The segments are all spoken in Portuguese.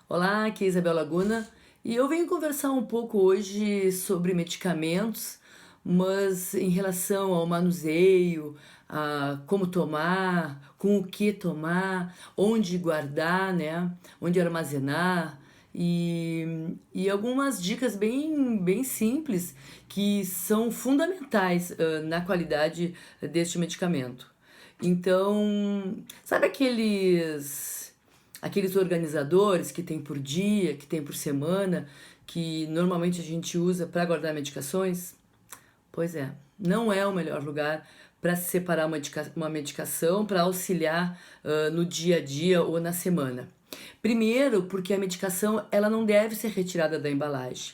Olá, aqui é Isabel Laguna e eu venho conversar um pouco hoje sobre medicamentos, mas em relação ao manuseio, a como tomar, com o que tomar, onde guardar, né? Onde armazenar e algumas dicas bem simples que são fundamentais na qualidade deste medicamento. Então, sabe aqueles organizadores que tem por dia, que tem por semana, que normalmente a gente usa para guardar medicações? Pois é, não é o melhor lugar para separar uma medicação para auxiliar no dia a dia ou na semana. Primeiro, porque a medicação ela não deve ser retirada da embalagem.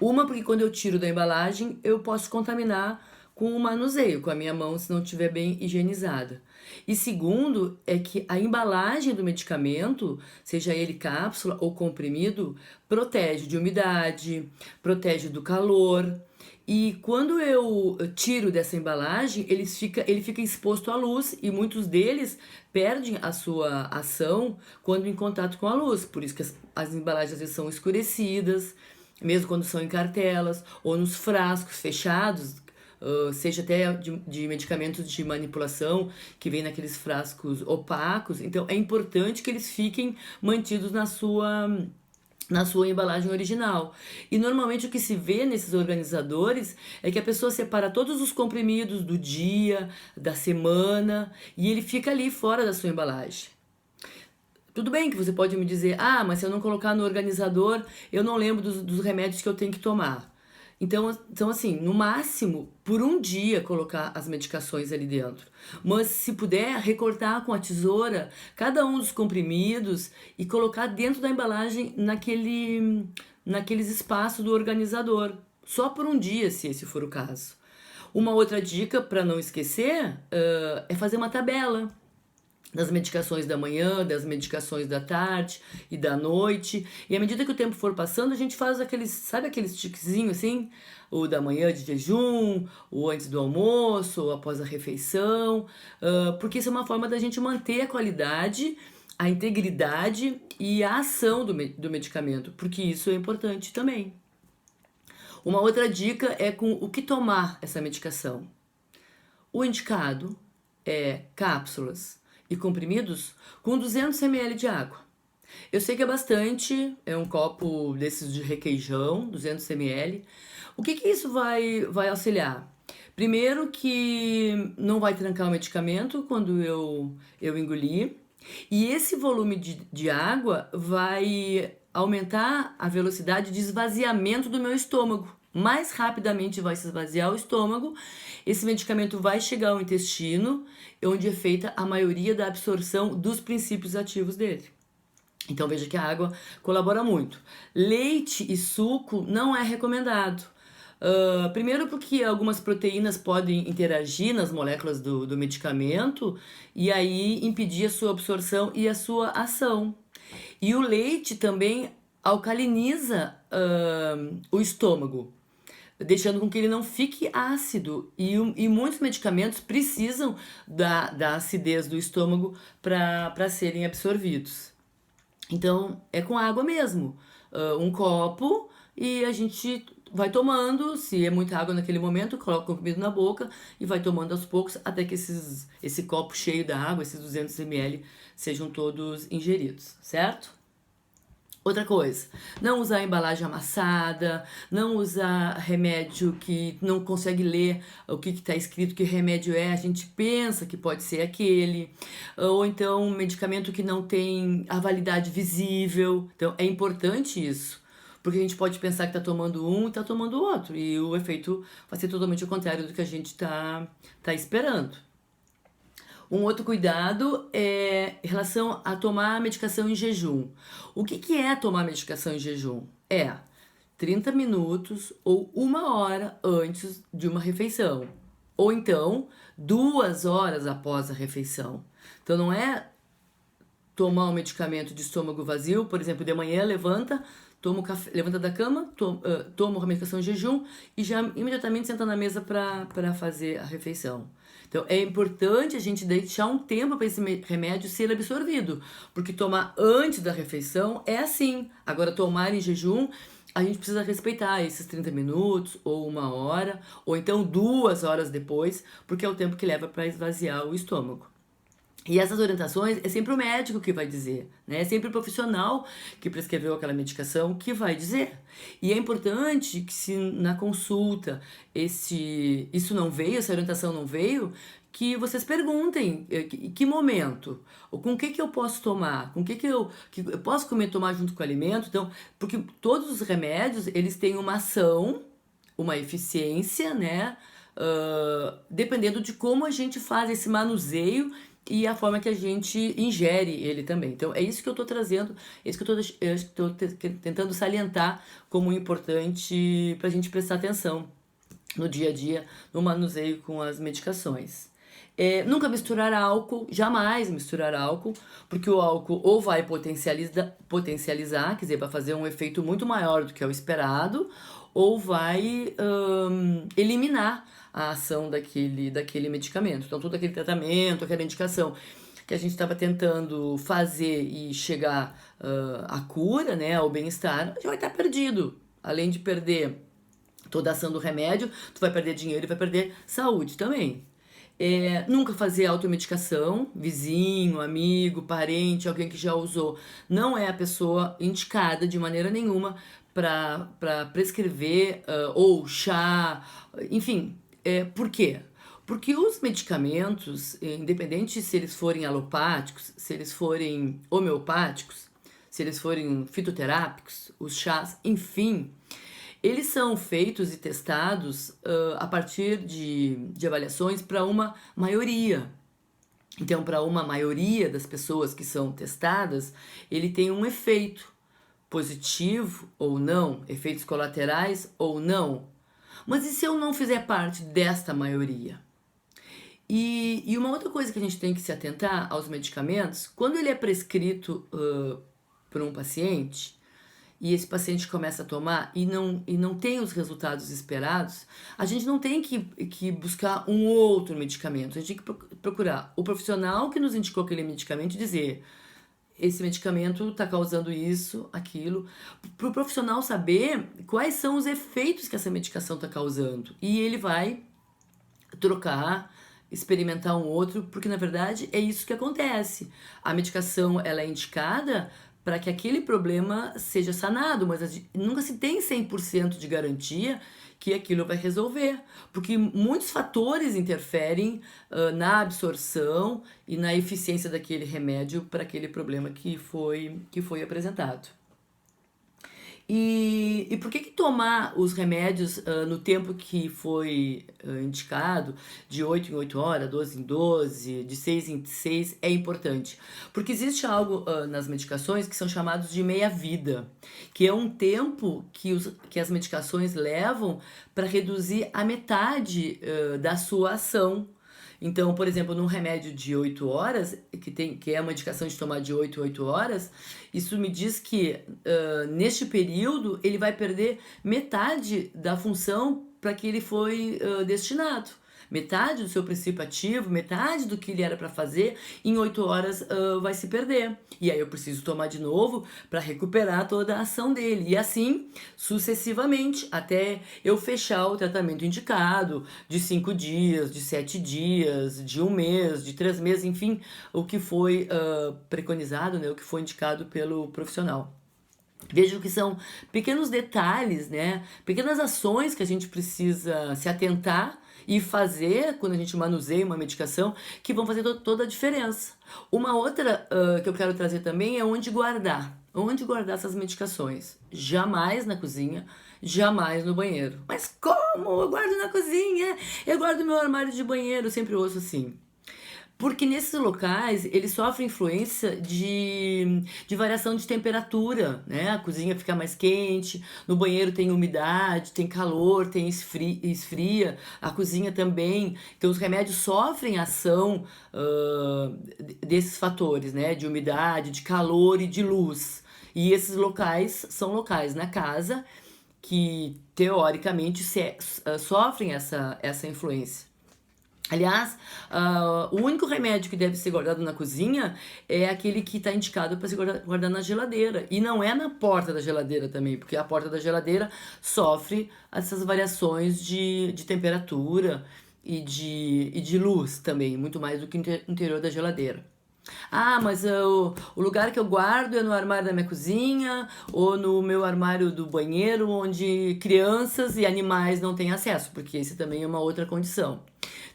Uma, porque quando eu tiro da embalagem, eu posso contaminar com o manuseio, com a minha mão, se não estiver bem higienizada. E segundo, é que a embalagem do medicamento, seja ele cápsula ou comprimido, protege de umidade, protege do calor. E quando eu tiro dessa embalagem, ele fica exposto à luz e muitos deles perdem a sua ação quando em contato com a luz. Por isso que as embalagens às vezes são escurecidas, mesmo quando são em cartelas ou nos frascos fechados, seja até de medicamentos de manipulação que vem naqueles frascos opacos. Então é importante que eles fiquem mantidos na sua embalagem original. E normalmente o que se vê nesses organizadores é que a pessoa separa todos os comprimidos do dia, da semana, e ele fica ali fora da sua embalagem. Tudo bem que você pode me dizer, ah, mas se eu não colocar no organizador, eu não lembro dos remédios que eu tenho que tomar. Então, assim, no máximo, por um dia colocar as medicações ali dentro. Mas se puder, recortar com a tesoura cada um dos comprimidos e colocar dentro da embalagem naqueles espaços do organizador. Só por um dia, se esse for o caso. Uma outra dica para não esquecer é fazer uma tabela das medicações da manhã, das medicações da tarde e da noite. E à medida que o tempo for passando, a gente faz aqueles, sabe aqueles tiquezinhos assim? O da manhã de jejum, o antes do almoço, ou após a refeição, porque isso é uma forma da gente manter a qualidade, a integridade e a ação do medicamento, porque isso é importante também. Uma outra dica é com o que tomar essa medicação. O indicado é cápsulas e comprimidos com 200 ml de água. Eu sei que é bastante, é um copo desses de requeijão, 200 ml. O que isso vai auxiliar? Primeiro que não vai trancar o medicamento quando eu engolir. E esse volume de água vai aumentar a velocidade de esvaziamento do meu estômago. Mais rapidamente vai se esvaziar o estômago, esse medicamento vai chegar ao intestino, onde é feita a maioria da absorção dos princípios ativos dele. Então veja que a água colabora muito. Leite e suco não é recomendado. Primeiro porque algumas proteínas podem interagir nas moléculas do medicamento e aí impedir a sua absorção e a sua ação. E o leite também alcaliniza o estômago, deixando com que ele não fique ácido. E muitos medicamentos precisam da acidez do estômago para serem absorvidos. Então, é com água mesmo. Um copo e a gente vai tomando. Se é muita água naquele momento, coloca o comprimido na boca e vai tomando aos poucos até que esse copo cheio da água, esses 200 ml, sejam todos ingeridos, certo? Outra coisa, não usar embalagem amassada, não usar remédio que não consegue ler o que está escrito que remédio é, a gente pensa que pode ser aquele, ou então medicamento que não tem a validade visível. Então é importante isso, porque a gente pode pensar que está tomando um e está tomando o outro, e o efeito vai ser totalmente o contrário do que a gente tá esperando. Um outro cuidado é em relação a tomar a medicação em jejum. O que é tomar medicação em jejum? É 30 minutos ou 1 hora antes de uma refeição. Ou então 2 horas após a refeição. Então não é tomar um medicamento de estômago vazio, por exemplo, de manhã levanta, toma o café, levanta da cama, toma a medicação em jejum e já imediatamente senta na mesa para fazer a refeição. Então é importante a gente deixar um tempo para esse remédio ser absorvido, porque tomar antes da refeição é assim. Agora, tomar em jejum, a gente precisa respeitar esses 30 minutos, ou 1 hora, ou então 2 horas depois, porque é o tempo que leva para esvaziar o estômago. E essas orientações é sempre o médico que vai dizer, né? É sempre o profissional que prescreveu aquela medicação que vai dizer. E é importante que se na consulta isso não veio, essa orientação não veio, que vocês perguntem que momento, ou com o que eu posso tomar, com o que eu posso tomar junto com o alimento. Então, porque todos os remédios, eles têm uma ação, uma eficiência, né? Dependendo de como a gente faz esse manuseio e a forma que a gente ingere ele também. Então, é isso que eu estou trazendo, é isso que eu estou tentando salientar como importante para a gente prestar atenção no dia a dia, no manuseio com as medicações. Nunca misturar álcool, jamais misturar álcool, porque o álcool ou vai potencializar, quer dizer, vai fazer um efeito muito maior do que é o esperado, ou vai eliminar a ação daquele medicamento. Então, todo aquele tratamento, aquela indicação que a gente estava tentando fazer e chegar à cura, né, ao bem-estar, já vai estar perdido. Além de perder toda a ação do remédio, tu vai perder dinheiro e vai perder saúde também. Nunca fazer automedicação, vizinho, amigo, parente, alguém que já usou, não é a pessoa indicada de maneira nenhuma para prescrever ou chá, enfim. Por quê? Porque os medicamentos, independente se eles forem alopáticos, se eles forem homeopáticos, se eles forem fitoterápicos, os chás, enfim, eles são feitos e testados a partir de avaliações para uma maioria. Então, para uma maioria das pessoas que são testadas, ele tem um efeito positivo ou não, efeitos colaterais ou não. Mas e se eu não fizer parte desta maioria? E uma outra coisa que a gente tem que se atentar aos medicamentos, quando ele é prescrito por um paciente, e esse paciente começa a tomar e não tem os resultados esperados, a gente não tem que buscar um outro medicamento. A gente tem que procurar o profissional que nos indicou aquele medicamento e dizer: esse medicamento está causando isso, aquilo, para o profissional saber quais são os efeitos que essa medicação está causando. E ele vai trocar, experimentar um outro, porque na verdade é isso que acontece. A medicação, ela é indicada para que aquele problema seja sanado, mas nunca se tem 100% de garantia que aquilo vai resolver, porque muitos fatores interferem na absorção e na eficiência daquele remédio para aquele problema que foi apresentado. E por que tomar os remédios no tempo que foi indicado, de 8 em 8 horas, 12 em 12, de 6 em 6, é importante? Porque existe algo nas medicações que são chamados de meia-vida, que é um tempo que as medicações levam para reduzir a metade da sua ação. Então, por exemplo, num remédio de 8 horas, que é uma indicação de tomar de 8 a 8 horas, isso me diz que neste período ele vai perder metade da função para que ele foi destinado. Metade do seu princípio ativo, metade do que ele era para fazer, em 8 horas vai se perder. E aí eu preciso tomar de novo para recuperar toda a ação dele. E assim, sucessivamente, até eu fechar o tratamento indicado, de 5 dias, de 7 dias, de 1 mês, de 3 meses, enfim, o que foi preconizado, né, o que foi indicado pelo profissional. Vejam que são pequenos detalhes, né, pequenas ações que a gente precisa se atentar e fazer quando a gente manuseia uma medicação, que vão fazer toda a diferença. Uma outra que eu quero trazer também é onde guardar. Onde guardar essas medicações? Jamais na cozinha, jamais no banheiro. Mas como? Eu guardo na cozinha, eu guardo no meu armário de banheiro, eu sempre ouço assim. Porque nesses locais eles sofrem influência de variação de temperatura, né? A cozinha fica mais quente, no banheiro tem umidade, tem calor, tem esfria, a cozinha também. Então os remédios sofrem ação desses fatores, né? De umidade, de calor e de luz. E esses locais são locais na casa que teoricamente sofrem essa influência. Aliás, o único remédio que deve ser guardado na cozinha é aquele que está indicado para se guardar na geladeira. E não é na porta da geladeira também, porque a porta da geladeira sofre essas variações de temperatura e de luz também, muito mais do que o interior da geladeira. Ah, mas o lugar que eu guardo é no armário da minha cozinha ou no meu armário do banheiro, onde crianças e animais não têm acesso, porque esse também é uma outra condição.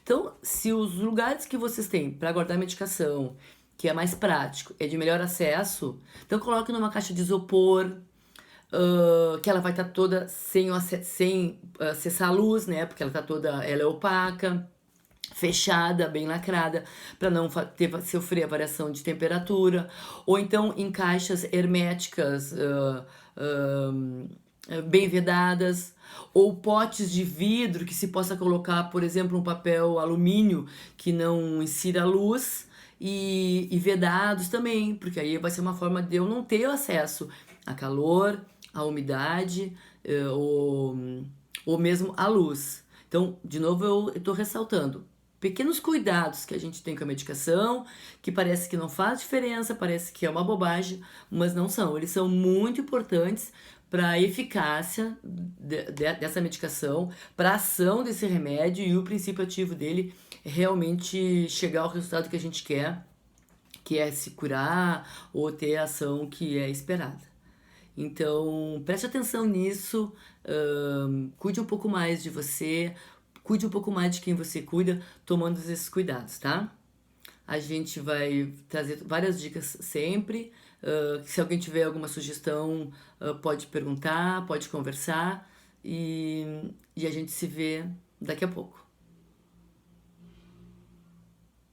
Então, se os lugares que vocês têm para guardar medicação, que é mais prático, é de melhor acesso, então coloque numa caixa de isopor, que ela vai estar toda sem acessar a luz, né? Porque ela é opaca, fechada, bem lacrada, para não sofrer a variação de temperatura, ou então em caixas herméticas, bem vedadas, ou potes de vidro que se possa colocar, por exemplo, um papel alumínio que não insira luz e vedados também, porque aí vai ser uma forma de eu não ter acesso a calor, a umidade, ou mesmo a luz. Então, de novo, eu estou ressaltando pequenos cuidados que a gente tem com a medicação, que parece que não faz diferença, parece que é uma bobagem, mas não são. Eles são muito importantes para a eficácia dessa medicação, para a ação desse remédio e o princípio ativo dele é realmente chegar ao resultado que a gente quer, que é se curar ou ter a ação que é esperada. Então, preste atenção nisso, cuide um pouco mais de você, cuide um pouco mais de quem você cuida, tomando esses cuidados, tá? A gente vai trazer várias dicas sempre. Se alguém tiver alguma sugestão, pode perguntar, pode conversar e a gente se vê daqui a pouco.